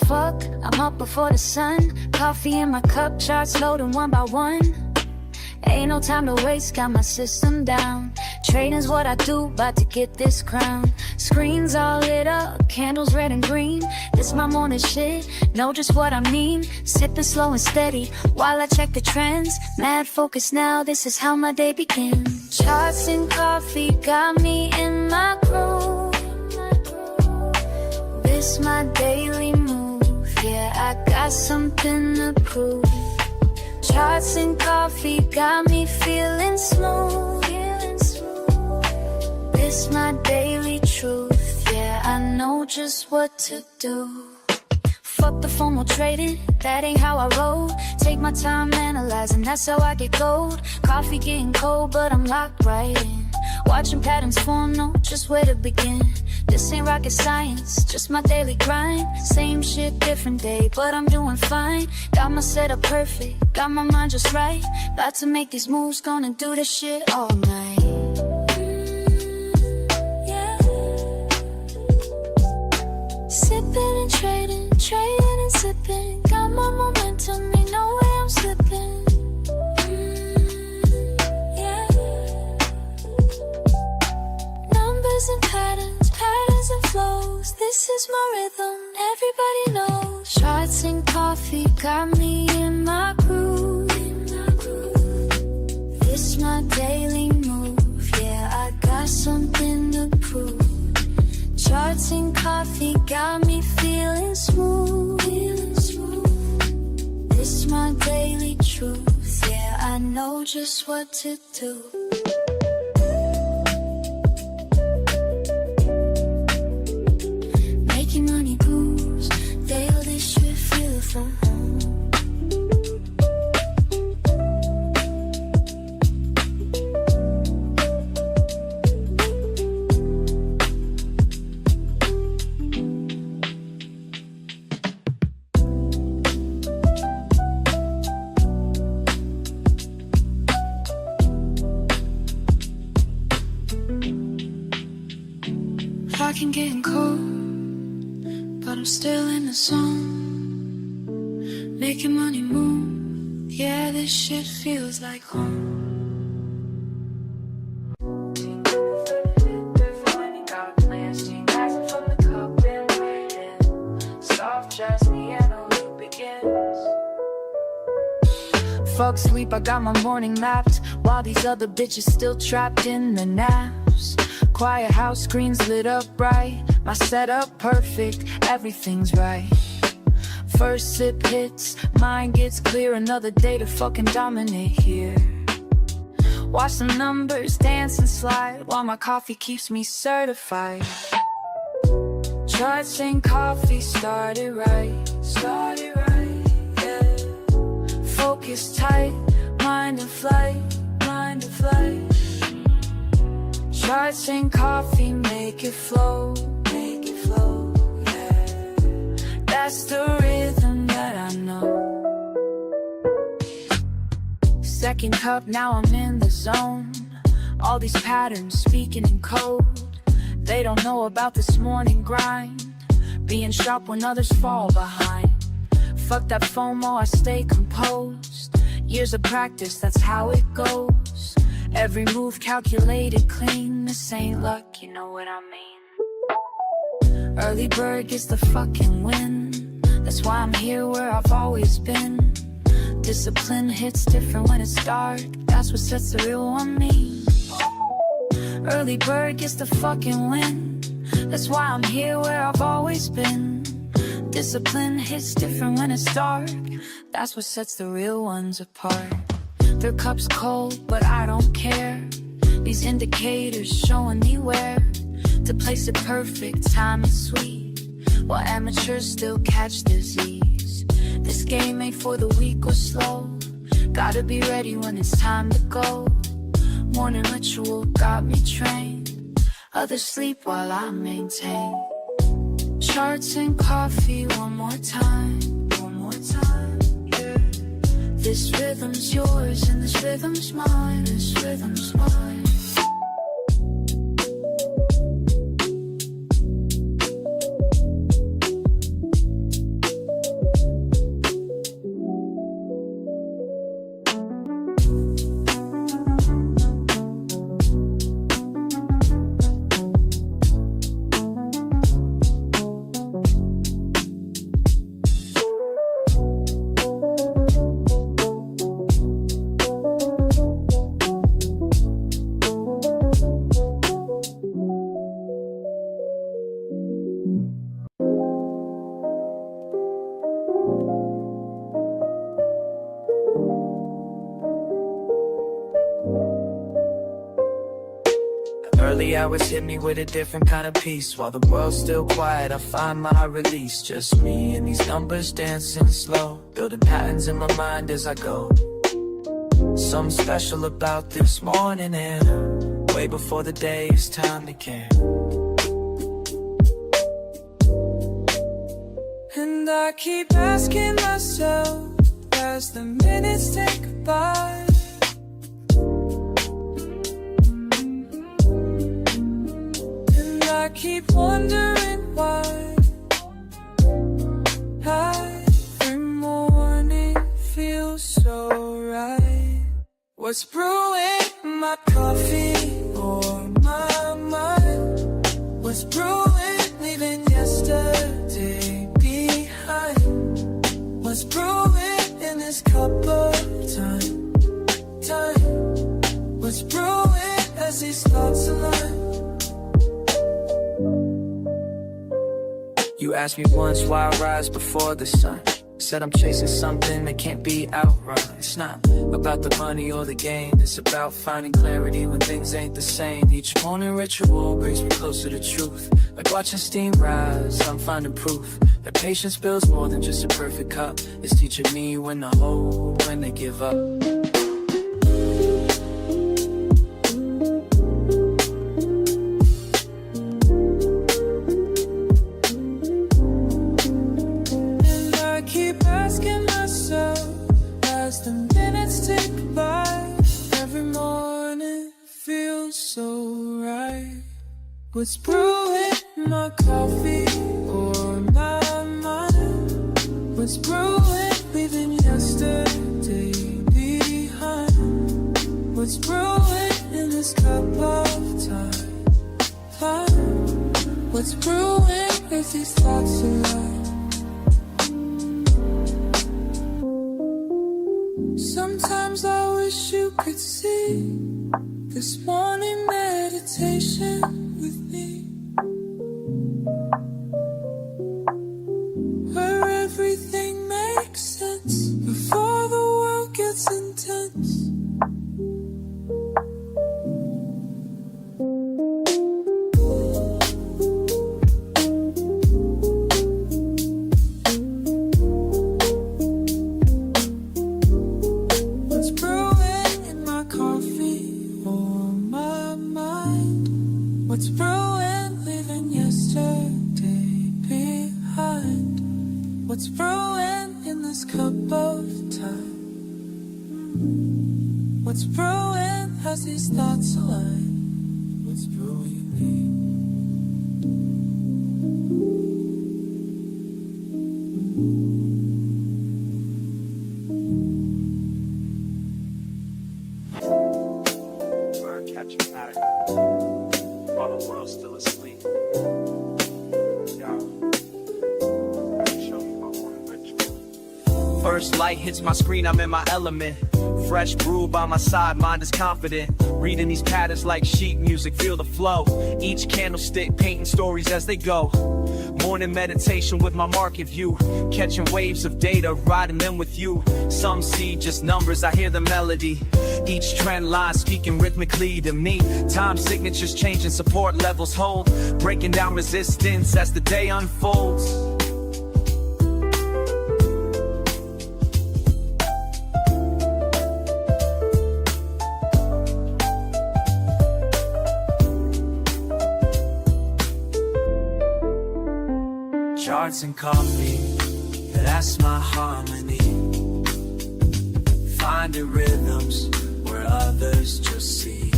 fuck, I'm up before the sun. Coffee in my cup, charts loading one by one. Ain't no time to waste, got my system down. Trading's what I do, about to get this crown. Screens all lit up, candles red and green. This my morning shit, know just what I mean. Sipping slow and steady, while I check the trends. Mad focus now, this is how my day begins. Charts and coffee got me in my groove. This my daily move, yeah, I got something to prove. Charts and coffee got me feeling smooth. This my daily truth, yeah, I know just what to do. Fuck the formal trading, that ain't how I roll. Take my time analyzing, that's how I get gold. Coffee getting cold, but I'm locked right in. Watching patterns form, know just where to begin. This ain't rocket science, just my daily grind. Same shit, different day, but I'm doing fine. Got my setup perfect, got my mind just right. About to make these moves, gonna do this shit all night. Sipping and trading, trading and sipping. Got my momentum, ain't no way I'm slipping. Numbers and patterns, patterns and flows. This is my rhythm, everybody knows. Charts and coffee got me in my groove. This my daily move, yeah, I got something to prove. Charts and coffee got me feeling smooth. This my daily truth, yeah, I know just what to do. Making money moves, daily should feel for home. I can get cold, but I'm still in the zone. Making money move, yeah, this shit feels like home. Fuck sleep, I got my morning mapped, while these other bitches still trapped in the naps. Quiet house, screens lit up bright. My setup perfect, everything's right. First sip hits, mind gets clear. Another day to fucking dominate here. Watch some numbers dance and slide, while my coffee keeps me certified. Charts and coffee started right, yeah. Focus tight, mind in flight, mind in flight. Charts and coffee make it flow, yeah. That's the rhythm that I know. Second cup, now I'm in the zone. All these patterns speaking in code. They don't know about this morning grind, being sharp when others fall behind. Fuck that FOMO, I stay composed. Years of practice, that's how it goes. Every move calculated clean. This ain't luck, you know what I mean. Early bird gets the fucking win. That's why I'm here where I've always been. Discipline hits different when it's dark. That's what sets the real one me. Early bird gets the fucking win. That's why I'm here where I've always been. Discipline hits different when it's dark. That's what sets the real ones apart. Their cup's cold, but I don't care. These indicators showing me where to place it perfect, time is sweet, while amateurs still catch disease. This game ain't for the weak or slow. Gotta be ready when it's time to go. Morning ritual got me trained. Others sleep while I maintain. Charts and coffee one more time, yeah. This rhythm's yours and this rhythm's mine, this rhythm's mine. early hours hit me with a different kind of peace. While the world's still quiet, I find my release. Just me and these numbers dancing slow, building patterns in my mind as I go. Something special about this morning and way before the day is time to care. And I keep asking myself as the minutes tick by, and I keep wondering why every morning feels so right. What's brewing in my coffee or my mind? What's brewing leaving yesterday behind? What's brewing in this cup of time? What's brewing as these thoughts align? You asked me once why I rise before the sun. Said I'm chasing something that can't be outrun. It's not about the money or the gain, it's about finding clarity when things ain't the same. Each morning ritual brings me closer to truth. Like watching steam rise, I'm finding proof that patience builds more than just a perfect cup. It's teaching me when to hold, when to give up. What's brewing in my coffee or my mind? What's brewing leaving yesterday behind? What's brewing in this cup of time? What's brewing if these thoughts align? Sometimes I wish you could see this morning meditation with me, where everything makes sense before the world gets intense. What's brewing in my coffee or my mind? What's brewing, leaving yesterday behind? What's brewing in this cup of time? What's brewing as these thoughts align? What's brewing in me? Catching matter while the world's still asleep. First light hits my screen, I'm in my element. Fresh brew by my side, mind is confident. Reading these patterns like sheet music, feel the flow. Each candlestick painting stories as they go. Morning meditation with my market view. Catching waves of data, riding them with you. Some see just numbers, I hear the melody. Each trend line speaking rhythmically to me. Time signatures changing, support levels hold. Breaking down resistance as the day unfolds. Charts and coffee, that's my harmony. Finding rhythms where others just see.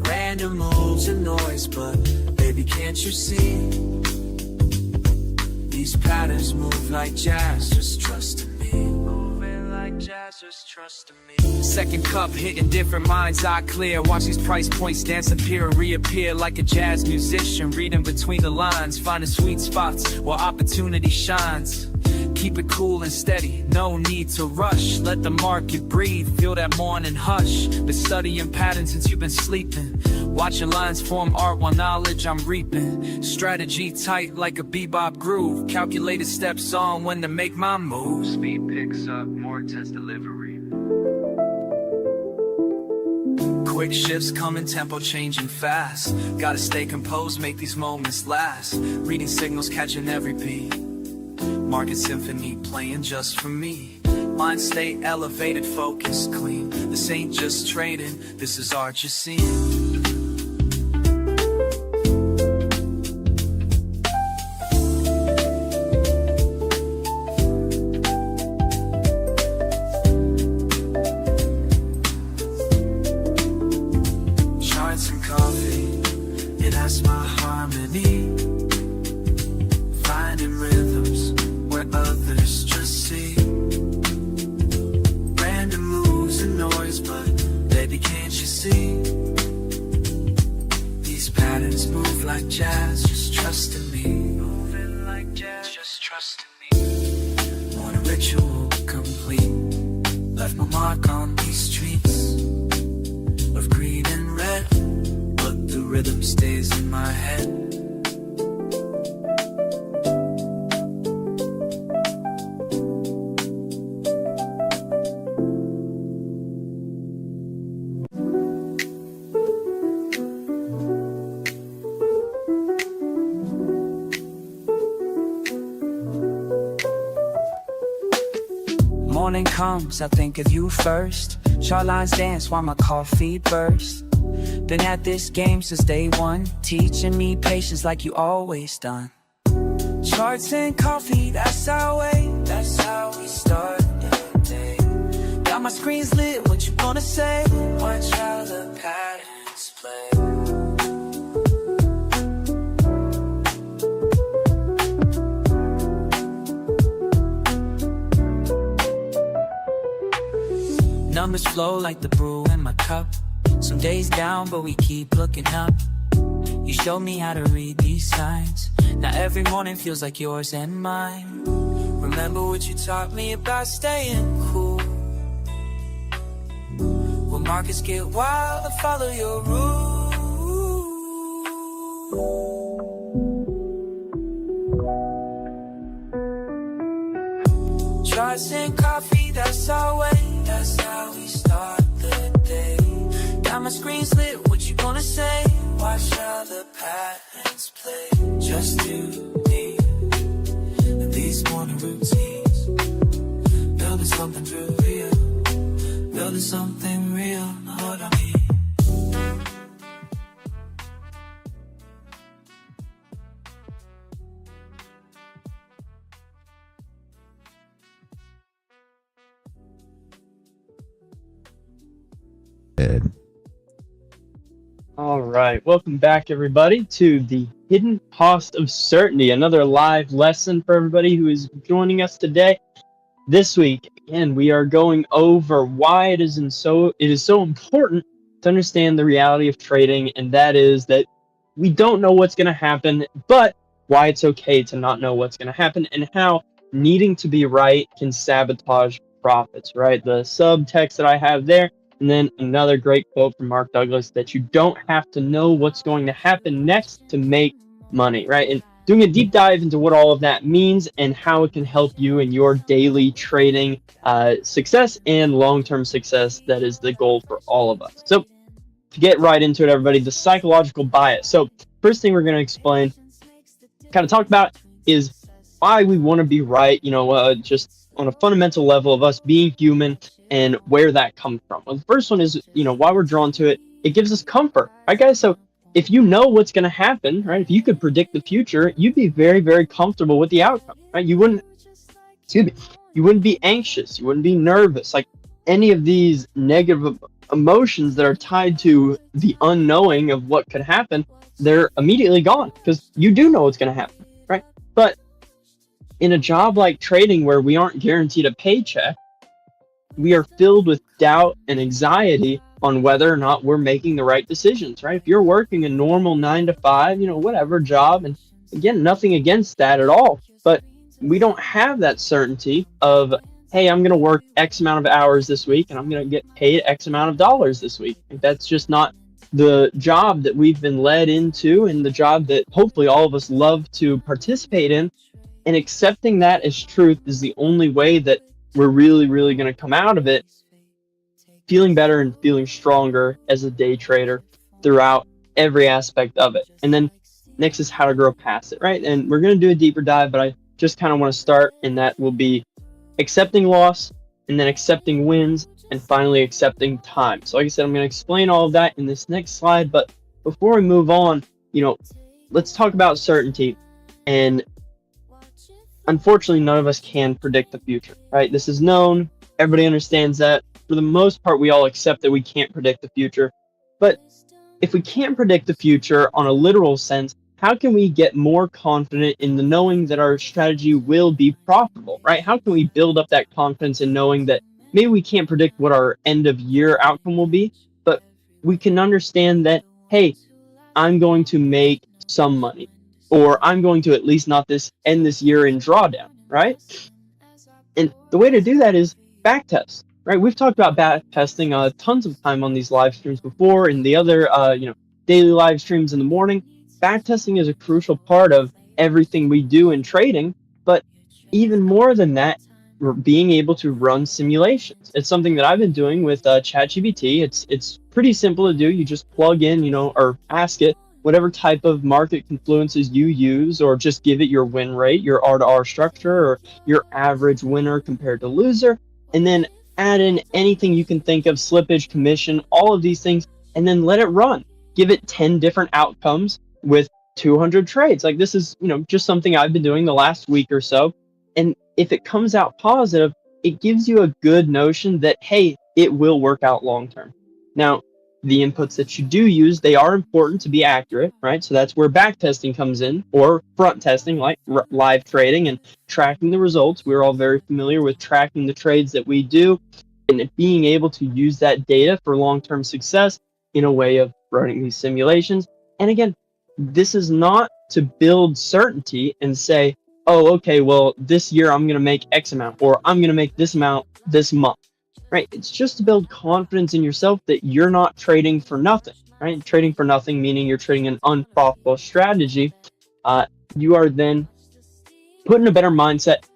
Random moves and noise, but baby, can't you see? These patterns move like jazz, just trust in me. Moving like jazz, just trust in me. Second cup hitting different minds, eye clear. Watch these price points dance, appear and reappear like a jazz musician. Reading between the lines, finding sweet spots where opportunity shines. Keep it cool and steady, no need to rush. Let the market breathe, feel that morning hush. Been studying patterns since you've been sleeping. Watching lines form art while knowledge I'm reaping. Strategy tight like a bebop groove. Calculated steps on when to make my move. Speed picks up, more intense delivery. Quick shifts come in tempo, changing fast. Gotta stay composed, make these moments last. Reading signals, catching every beat. Market symphony playing just for me. Mind state elevated, focus clean. This ain't just trading, this is art you're seeing. Charts and coffee, it has my harmony. Finding rhythms where others just see. Random moves and noise, but baby, can't you see? These patterns move like jazz, just trust in me. Moving like jazz, just trust in me. Want a ritual complete. Left my mark on these streets of green and red, but the rhythm stays in my head. Morning comes, I think of you first. Short lines dance while my coffee bursts. Been at this game since day one, teaching me patience like you always done. Charts and coffee, that's our way, that's how we start the day. Got my screens lit, what you gonna say? Watch how the patterns play. Numbers flow like the brew in my cup. Some days down, but we keep looking up. You showed me how to read these signs. Now every morning feels like yours and mine. Remember what you taught me about staying cool. When markets get wild, I follow your rules. Charts and coffee, that's our way, that's how we start the day. Got my screens lit, what you gonna say? Watch how the patterns play. Just you, me, and these morning routines. Building something real, building something real, know what I mean? All right, welcome back everybody to the Hidden Cost of Certainty, another live lesson for everybody who is joining us today. This week, again, we are going over why it is so important to understand the reality of trading, and that is that we don't know what's going to happen, but why it's okay to not know what's going to happen, and how needing to be right can sabotage profits, right? The subtext that I have there. And then another great quote from Mark Douglas, that you don't have to know what's going to happen next to make money, right? And doing a deep dive into what all of that means and how it can help you in your daily trading success and long-term success. That is the goal for all of us. So to get right into it, everybody, the psychological bias. So first thing we're going to explain, kind of talk about, is why we want to be right, just on a fundamental level of us being human, and where that comes from. Well, the first one is, why we're drawn to it. It gives us comfort, right, guys? So if you know what's going to happen, right, if you could predict the future, you'd be very, very comfortable with the outcome, right? You wouldn't be anxious. You wouldn't be nervous. Like any of these negative emotions that are tied to the unknowing of what could happen, they're immediately gone because you do know what's going to happen, right? But in a job like trading, where we aren't guaranteed a paycheck, we are filled with doubt and anxiety on whether or not we're making the right decisions, right? If you're working a normal 9 to 5, whatever job, and again, nothing against that at all, but we don't have that certainty of, hey, I'm going to work X amount of hours this week and I'm going to get paid X amount of dollars this week. That's just not the job that we've been led into, and the job that hopefully all of us love to participate in. And accepting that as truth is the only way that we're really, really going to come out of it feeling better and feeling stronger as a day trader throughout every aspect of it. And then next is how to grow past it, right? And we're going to do a deeper dive, but I just kind of want to start, and that will be accepting loss, and then accepting wins, and finally accepting time. So like I said, I'm going to explain all of that in this next slide, but before we move on, let's talk about certainty. And unfortunately, none of us can predict the future, right? This is known. Everybody understands that. For the most part, we all accept that we can't predict the future. But if we can't predict the future on a literal sense, how can we get more confident in the knowing that our strategy will be profitable, right? How can we build up that confidence in knowing that maybe we can't predict what our end of year outcome will be, but we can understand that, hey, I'm going to make some money, or I'm going to at least not end this year in drawdown, right? And the way to do that is backtest, right? We've talked about backtesting tons of time on these live streams before, and the other daily live streams in the morning. Backtesting is a crucial part of everything we do in trading, but even more than that, we're being able to run simulations. It's something that I've been doing with ChatGPT. It's pretty simple to do. You just plug in, or ask it whatever type of market confluences you use, or just give it your win rate, your R to R structure, or your average winner compared to loser, and then add in anything you can think of, slippage, commission, all of these things, and then let it run. Give it 10 different outcomes with 200 trades. Like, this is, just something I've been doing the last week or so. And if it comes out positive, it gives you a good notion that, hey, it will work out long term. Now, the inputs that you do use, they are important to be accurate, right? So that's where back testing comes in, or front testing, like live trading and tracking the results. We're all very familiar with tracking the trades that we do and being able to use that data for long-term success in a way of running these simulations. And again, this is not to build certainty and say, oh, okay, well, this year I'm going to make X amount, or I'm going to make this amount this month, right? It's just to build confidence in yourself that you're not trading for nothing, right? Trading for nothing, meaning you're trading an unprofitable strategy. You are then put in a better mindset,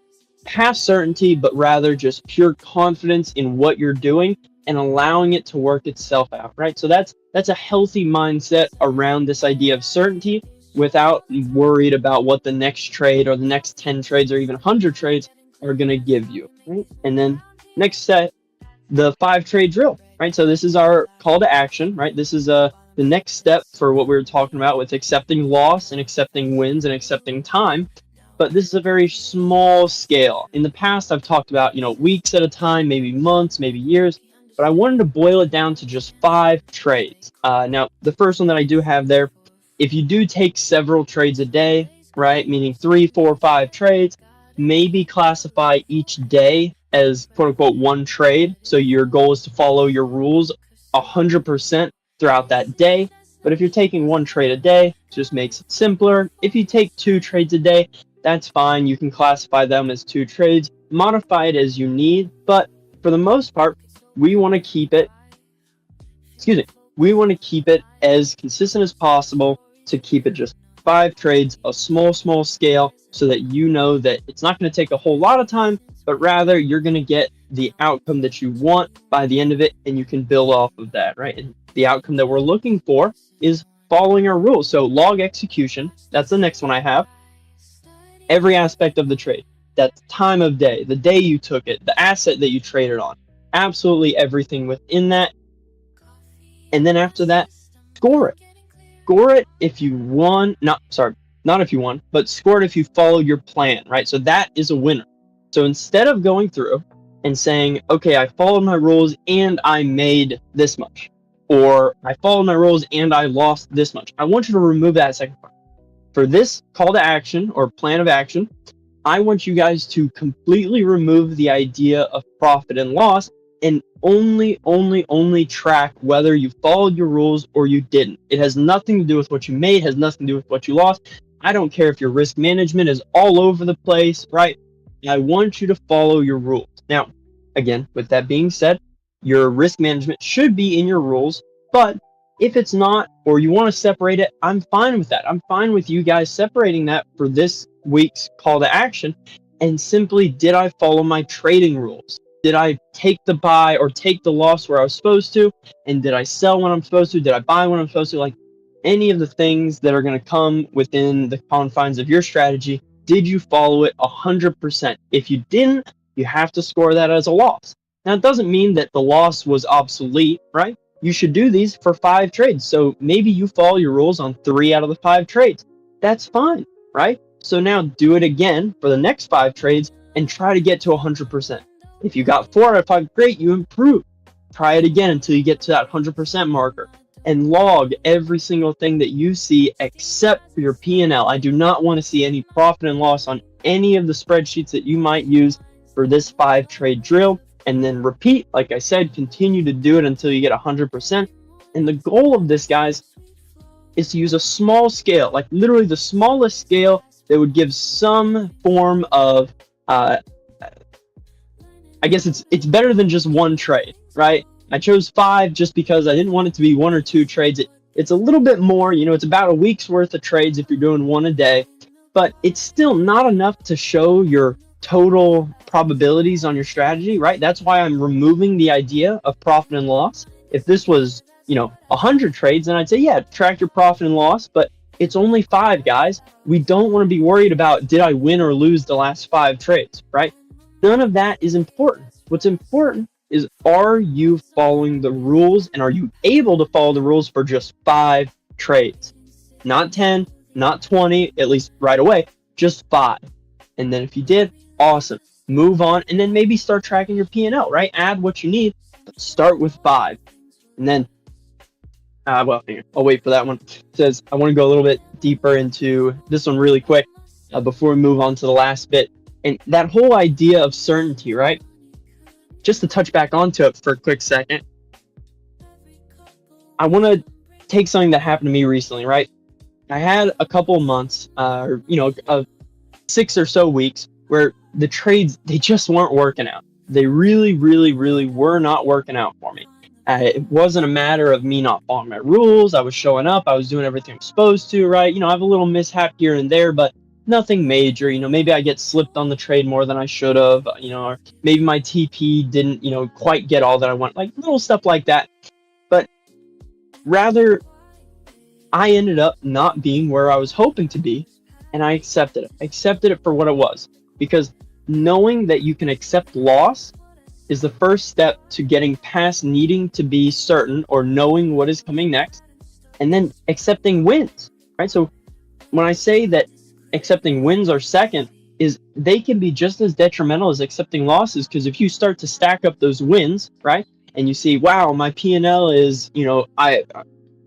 past certainty, but rather just pure confidence in what you're doing and allowing it to work itself out, right? So that's a healthy mindset around this idea of certainty, without worried about what the next trade or the next 10 trades or even 100 trades are going to give you, right? And then next set, the 5-trade drill, right? So this is our call to action, right? This is the next step for what we were talking about with accepting loss and accepting wins and accepting time. But this is a very small scale. In the past, I've talked about, weeks at a time, maybe months, maybe years, but I wanted to boil it down to just 5 trades. Now, the first one that I do have there, if you do take several trades a day, right, meaning 3, 4, 5 trades, maybe classify each day as quote-unquote one trade. So your goal is to follow your rules 100% throughout that day. But if you're taking 1 trade a day, it just makes it simpler. If you take 2 trades a day, that's fine. You can classify them as 2 trades, modify it as you need. But for the most part, we want to keep it as consistent as possible, to keep it just 5 trades, a small scale, so that you know that it's not going to take a whole lot of time, but rather you're going to get the outcome that you want by the end of it, and you can build off of that, right? And the outcome that we're looking for is following our rules. So log execution, that's the next one I have. Every aspect of the trade, that's time of day, the day you took it, the asset that you traded on, absolutely everything within that. And then after that, score it. Score it if you won, not if you won, but score it if you follow your plan, right? So that is a winner. So instead of going through and saying, okay, I followed my rules and I made this much, or I followed my rules and I lost this much, I want you to remove that second part. For this call to action or plan of action, I want you guys to completely remove the idea of profit and loss, and only track whether you followed your rules or you didn't. It has nothing to do with what you made, has nothing to do with what you lost. I don't care if your risk management is all over the place, right? I want you to follow your rules. Now, again, with that being said, your risk management should be in your rules, but if it's not, or you want to separate it, I'm fine with that. I'm fine with you guys separating that for this week's call to action, and simply, did I follow my trading rules? Did I take the buy or take the loss where I was supposed to? And did I sell when I'm supposed to? Did I buy when I'm supposed to? Like any of the things that are going to come within the confines of your strategy, did you follow it 100%? If you didn't, you have to score that as a loss. Now, it doesn't mean that the loss was obsolete, right? You should do these for 5 trades. So maybe you follow your rules on 3 out of the 5 trades. That's fine, right? So now do it again for the next 5 trades and try to get to 100%. If you got 4 out of 5, great, you improve. Try it again until you get to that 100% marker. And log every single thing that you see except for your P&L. I do not want to see any profit and loss on any of the spreadsheets that you might use for this 5 trade drill. And then repeat, like I said, continue to do it until you get 100%. And the goal of this, guys, is to use a small scale, like literally the smallest scale that would give some form of, I guess it's better than just one trade, right? I chose 5 just because I didn't want it to be 1 or 2 trades. It's a little bit more, it's about a week's worth of trades if you're doing 1 a day, but it's still not enough to show your total probabilities on your strategy, right? That's why I'm removing the idea of profit and loss. If this was, 100 trades, then I'd say, yeah, track your profit and loss, but it's only 5, guys. We don't want to be worried about, did I win or lose the last 5 trades, right? None of that is important. What's important is, are you following the rules, and are you able to follow the rules for just 5 trades? Not 10, not 20, at least right away, just 5. And then if you did, awesome. Move on, and then maybe start tracking your P&L, right? Add what you need, but start with 5. And then, I'll wait for that one. It says, I want to go a little bit deeper into this one really quick before we move on to the last bit. And that whole idea of certainty, right? Just to touch back onto it for a quick second, I want to take something that happened to me recently, right? I had a couple months, 6 or so weeks where the trades, they just weren't working out. They really, really, really were not working out for me. It wasn't a matter of me not following my rules. I was showing up. I was doing everything I'm supposed to, right? I have a little mishap here and there, but nothing major. Maybe I get slipped on the trade more than I should have, or maybe my TP didn't, quite get all that I want, like little stuff like that. But rather, I ended up not being where I was hoping to be, and I accepted it. I accepted it for what it was, because knowing that you can accept loss is the first step to getting past needing to be certain or knowing what is coming next, and then accepting wins, right? So when I say that accepting wins are second, is they can be just as detrimental as accepting losses, because if you start to stack up those wins, right, and you see, wow, my P&L is, I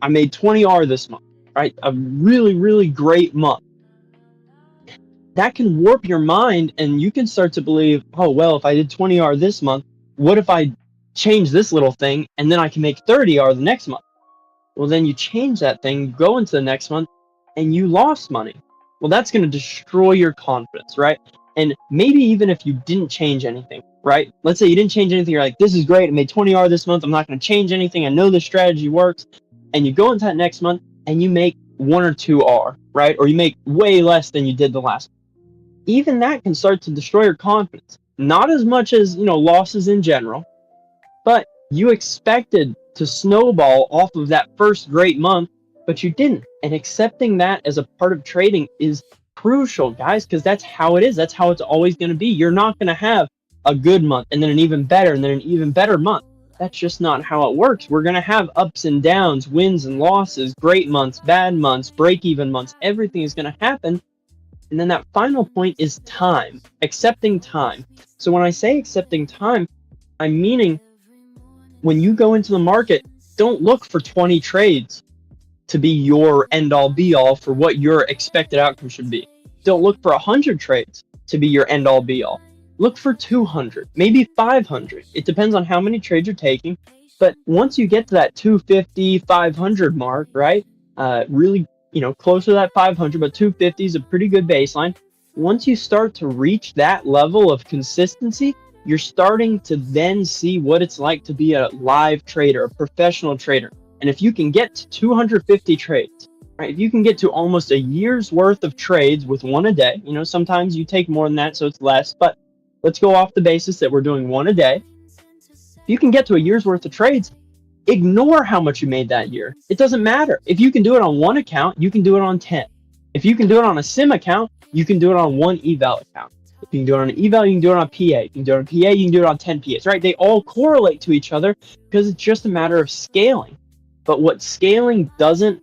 made 20 R this month, right, a really, really great month. That can warp your mind, and you can start to believe, oh, well, if I did 20 R this month, what if I change this little thing and then I can make 30 R the next month? Well, then you change that thing, go into the next month, and you lost money. Well, that's going to destroy your confidence, right? And maybe even if you didn't change anything, right? Let's say you didn't change anything. You're like, this is great. I made 20 R this month. I'm not going to change anything. I know this strategy works. And you go into that next month and you make 1 or 2 R, right? Or you make way less than you did the last month. Even that can start to destroy your confidence. Not as much as, losses in general, but you expected to snowball off of that first great month, but you didn't. And accepting that as a part of trading is crucial, guys, because that's how it is. That's how it's always going to be. You're not going to have a good month and then an even better and then an even better month. That's just not how it works. We're going to have ups and downs, wins and losses, great months, bad months, break-even months. Everything is going to happen. And then that final point is time, accepting time. So when I say accepting time, I'm meaning when you go into the market, don't look for 20 trades to be your end-all be-all for what your expected outcome should be. Don't look for 100 trades to be your end-all be-all. Look for 200, maybe 500. It depends on how many trades you're taking. But once you get to that 250, 500 mark, right, really, close to that 500, but 250 is a pretty good baseline. Once you start to reach that level of consistency, you're starting to then see what it's like to be a live trader, a professional trader. And if you can get to 250 trades, right, if you can get to almost a year's worth of trades with 1 a day, sometimes you take more than that, so it's less, but let's go off the basis that we're doing one a day. If you can get to a year's worth of trades, ignore how much you made that year. It doesn't matter. If you can do it on one account, you can do it on 10. If you can do it on a sim account, you can do it on one eval account. If you can do it on an eval, you can do it on a PA. If you can do it on a PA, you can do it on 10 PAs, right? They all correlate to each other because it's just a matter of scaling. But what scaling doesn't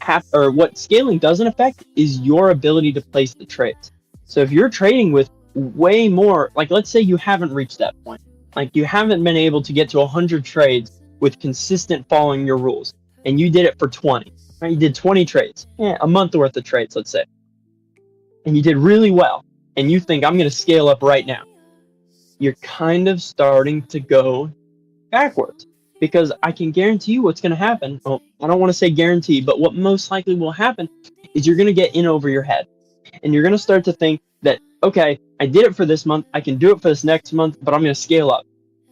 affect is your ability to place the trades. So if you're trading with way more, like let's say you haven't reached that point, like you haven't been able to get to 100 trades with consistent following your rules, and you did it for 20, right? You did 20 trades, a month worth of trades, let's say, and you did really well, and you think, I'm going to scale up right now. You're kind of starting to go backwards, because I can guarantee you what's going to happen. Well, I don't want to say guarantee, but what most likely will happen is you're going to get in over your head, and you're going to start to think that, okay, I did it for this month, I can do it for this next month, but I'm going to scale up.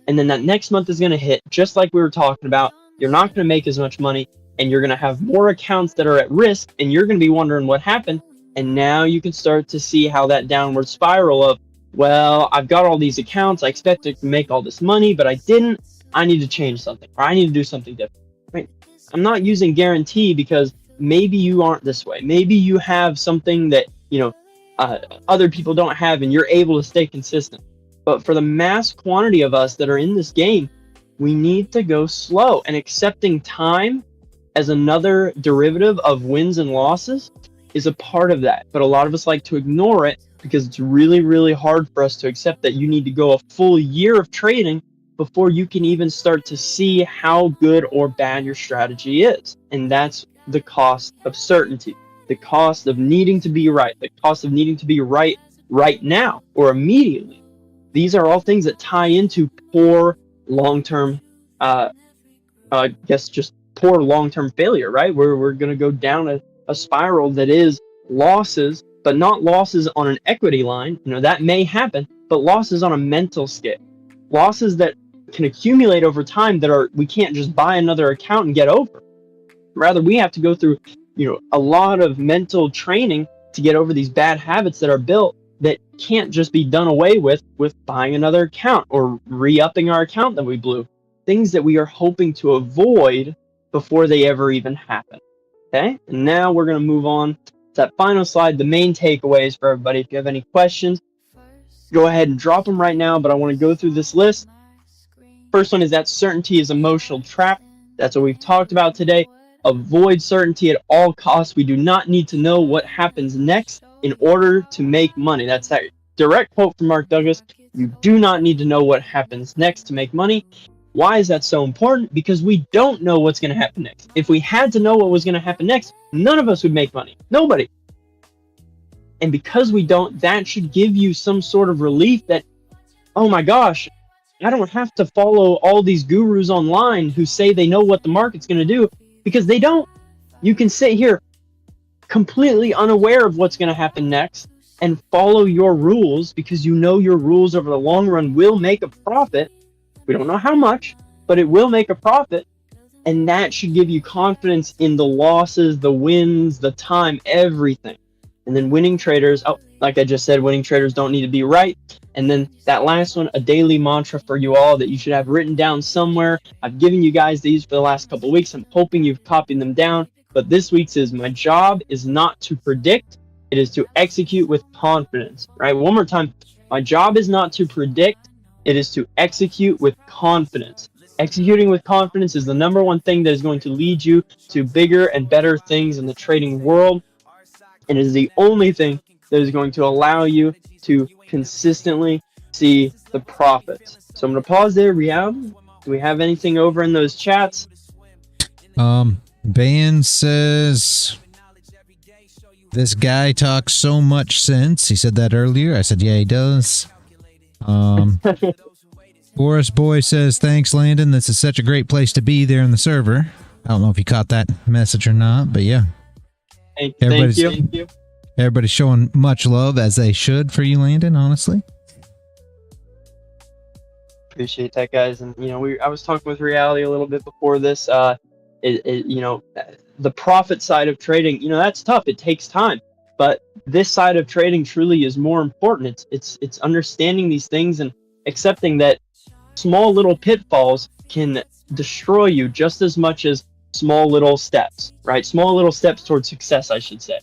And then that next month is going to hit, just like we were talking about. You're not going to make as much money, and you're going to have more accounts that are at risk, and you're going to be wondering what happened. And now you can start to see how that downward spiral of, well, I've got all these accounts, I expected to make all this money, but I didn't. I need to change something, or I need to do something different, right? I'm not using guarantee because maybe you aren't this way. Maybe you have something that, other people don't have, and you're able to stay consistent. But for the mass quantity of us that are in this game, we need to go slow, and accepting time as another derivative of wins and losses is a part of that. But a lot of us like to ignore it because it's really, really hard for us to accept that you need to go a full year of trading before you can even start to see how good or bad your strategy is. And that's the cost of certainty, the cost of needing to be right, the cost of needing to be right now or immediately. These are all things that tie into poor long-term, just poor long-term failure, right? We're going to go down a spiral that is losses, but not losses on an equity line. That may happen, but losses on a mental scale. Losses that can accumulate over time we can't just buy another account and get over. Rather, we have to go through, a lot of mental training to get over these bad habits that are built that can't just be done away with buying another account or re-upping our account that we blew. Things that we are hoping to avoid before they ever even happen. Okay, and now we're going to move on to that final slide, the main takeaways for everybody. If you have any questions, go ahead and drop them right now, but I want to go through this list. First one is that certainty is emotional trap. That's what we've talked about today. Avoid certainty at all costs. We do not need to know what happens next in order to make money. That's that direct quote from Mark Douglas. You do not need to know what happens next to make money. Why is that so important? Because we don't know what's going to happen next. If we had to know what was going to happen next, none of us would make money. Nobody. And because we don't, that should give you some sort of relief that, oh my gosh, I don't have to follow all these gurus online who say they know what the market's going to do, because they don't. You can sit here completely unaware of what's going to happen next and follow your rules because you know your rules over the long run will make a profit. We don't know how much, but it will make a profit. And that should give you confidence in the losses, the wins, the time, everything. And then winning traders, like I just said, winning traders don't need to be right. And then that last one, a daily mantra for you all that you should have written down somewhere. I've given you guys these for the last couple of weeks. I'm hoping you've copied them down. But this week's is, my job is not to predict. It is to execute with confidence, right? One more time. My job is not to predict. It is to execute with confidence. Executing with confidence is the number one thing that is going to lead you to bigger and better things in the trading world. And it is the only thing that is going to allow you to consistently see the profits. So I'm going to pause there. Riyadh, do we have anything over in those chats? Ban says, this guy talks so much sense. He said that earlier. I said, yeah, he does. Forest Boy says, thanks, Landon. This is such a great place to be there in the server. I don't know if you caught that message or not, but yeah. Thank you. Everybody's showing much love, as they should, for you, Landon, honestly. Appreciate that, guys. And, I was talking with Reality a little bit before this. The profit side of trading, that's tough. It takes time. But this side of trading truly is more important. It's understanding these things and accepting that small little pitfalls can destroy you just as much as small little steps, right? Small little steps towards success, I should say.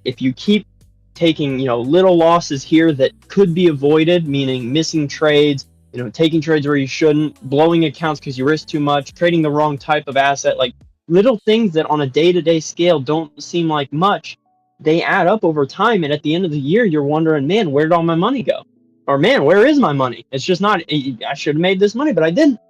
If you keep taking, little losses here that could be avoided, meaning missing trades, taking trades where you shouldn't, blowing accounts because you risk too much, trading the wrong type of asset, like little things that on a day-to-day scale don't seem like much, they add up over time. And at the end of the year, you're wondering, man, where did all my money go? Or man, where is my money? It's just not, I should have made this money, but I didn't.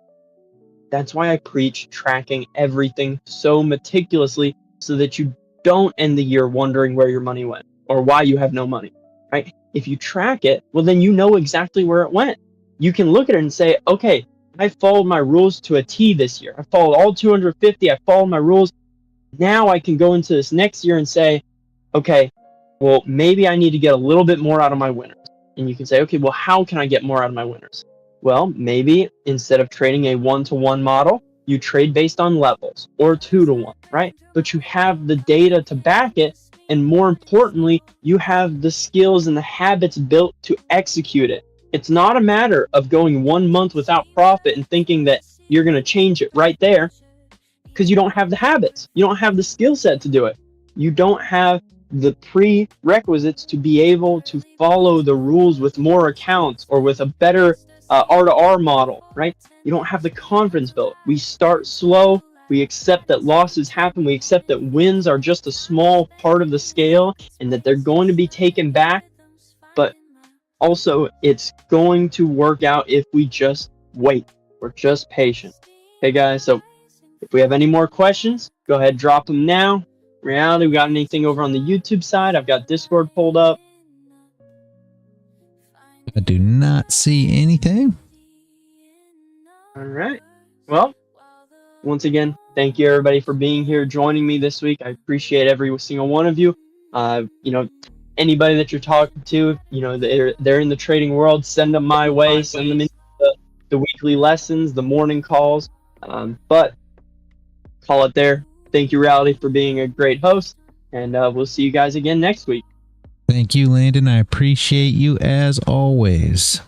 That's why I preach tracking everything so meticulously so that you don't end the year wondering where your money went or why you have no money, right? If you track it, well, then you know exactly where it went. You can look at it and say, okay, I followed my rules to a T this year. I followed all 250. I followed my rules. Now I can go into this next year and say, okay, well, maybe I need to get a little bit more out of my winners. And you can say, okay, well, how can I get more out of my winners? Well, maybe instead of trading a 1-to-1 model, you trade based on levels or 2-to-1, right? But you have the data to back it. And more importantly, you have the skills and the habits built to execute it. It's not a matter of going 1 month without profit and thinking that you're going to change it right there, because you don't have the habits. You don't have the skill set to do it. You don't have the prerequisites to be able to follow the rules with more accounts or with a better R2R model, right? You don't have the confidence built. We start slow. We accept that losses happen. We accept that wins are just a small part of the scale and that they're going to be taken back. But also, it's going to work out if we just wait. We're just patient. Okay, guys, so if we have any more questions, go ahead, drop them now. In reality, we got anything over on the YouTube side? I've got Discord pulled up. I do not see anything. All right. Well, once again, thank you everybody for being here, joining me this week. I appreciate every single one of you. Anybody that you're talking to, they're in the trading world, send them my way. Send them into the weekly lessons, the morning calls. But call it there. Thank you, Reality, for being a great host, and we'll see you guys again next week. Thank you, Landon. I appreciate you as always.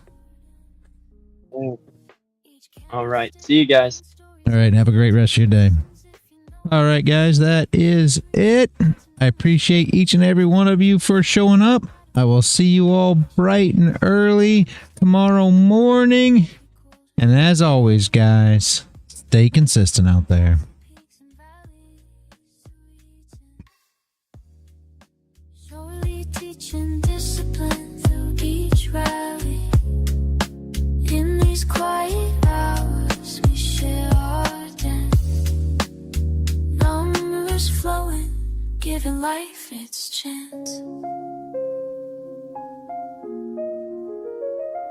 All right. See you guys. All right. Have a great rest of your day. All right, guys. That is it. I appreciate each and every one of you for showing up. I will see you all bright and early tomorrow morning. And as always, guys, stay consistent out there. Quiet hours, we share our dance. Numbers flowing, giving life its chance.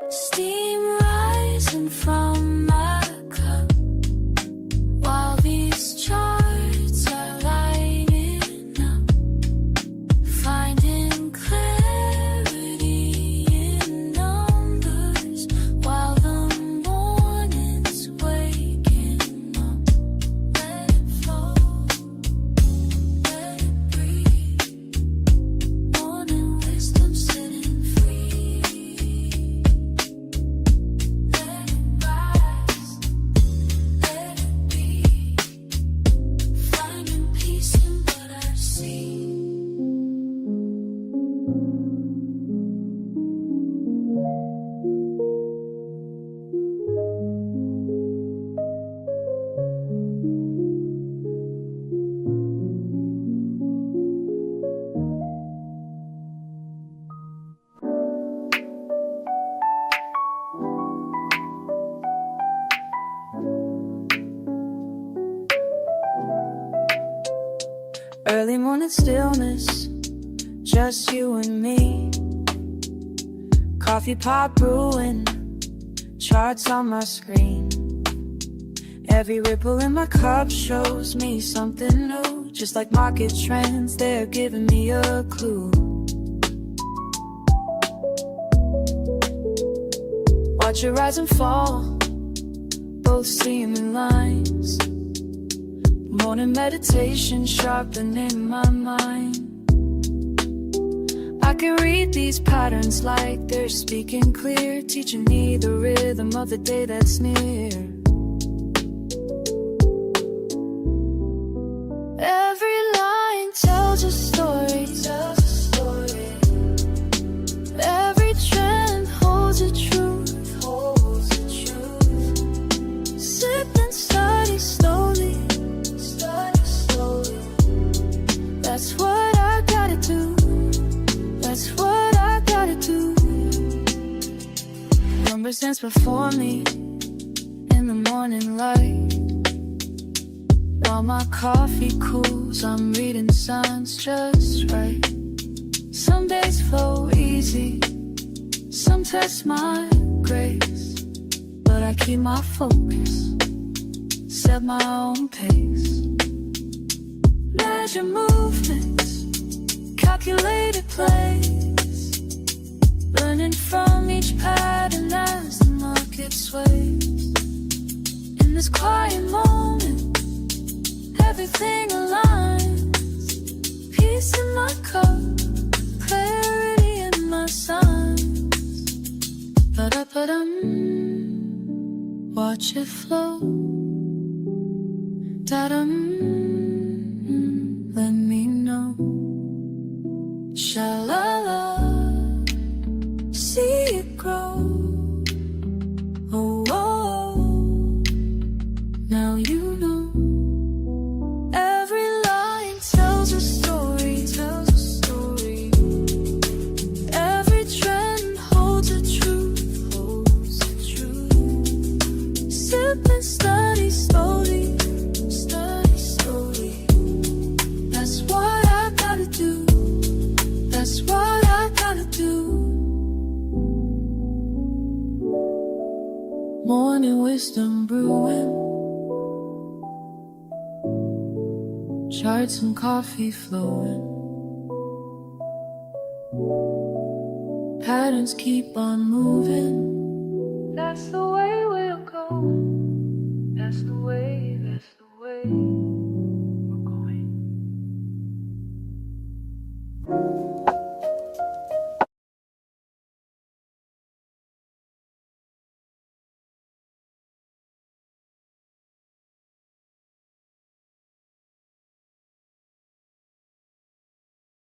Steam rising from my cup while these charts are lighting up, finding clarity in numbers while the morning's waking up. Let it flow, let it breathe. Morning wisdom sitting free. Let it rise, let it be. Finding peace in what I see. Early morning stillness, just you and me. Coffee pot brewing, charts on my screen. Every ripple in my cup shows me something new. Just like market trends, they're giving me a clue. Watch it rise and fall, both seeming lines. Morning meditation sharpening my mind. can read these patterns like they're speaking clear, teaching me the rhythm of the day that's near. Every line tells a story, every trend holds a truth, Sip and study slowly, That's what I gotta do, that's what I gotta do. Number stands before me in the morning light. While my coffee cools, I'm reading signs just right. Some days flow easy, some test my grace, but I keep my focus, set my own pace. Measure movements, calculated plays, learning from each pattern as the market sways. In this quiet moment, everything aligns. Peace in my cup, clarity in my signs. Ba-da-ba-dum, watch it flow. Da-dum, let me know. Sha-la-la, see it grow. Oh, oh, oh, now you know. Every line tells a story, Every trend holds a truth, Sip and study slowly, That's what I gotta do, that's what I gotta do. Morning wisdom brewing, charts and coffee flowing, patterns keep on moving. That's the way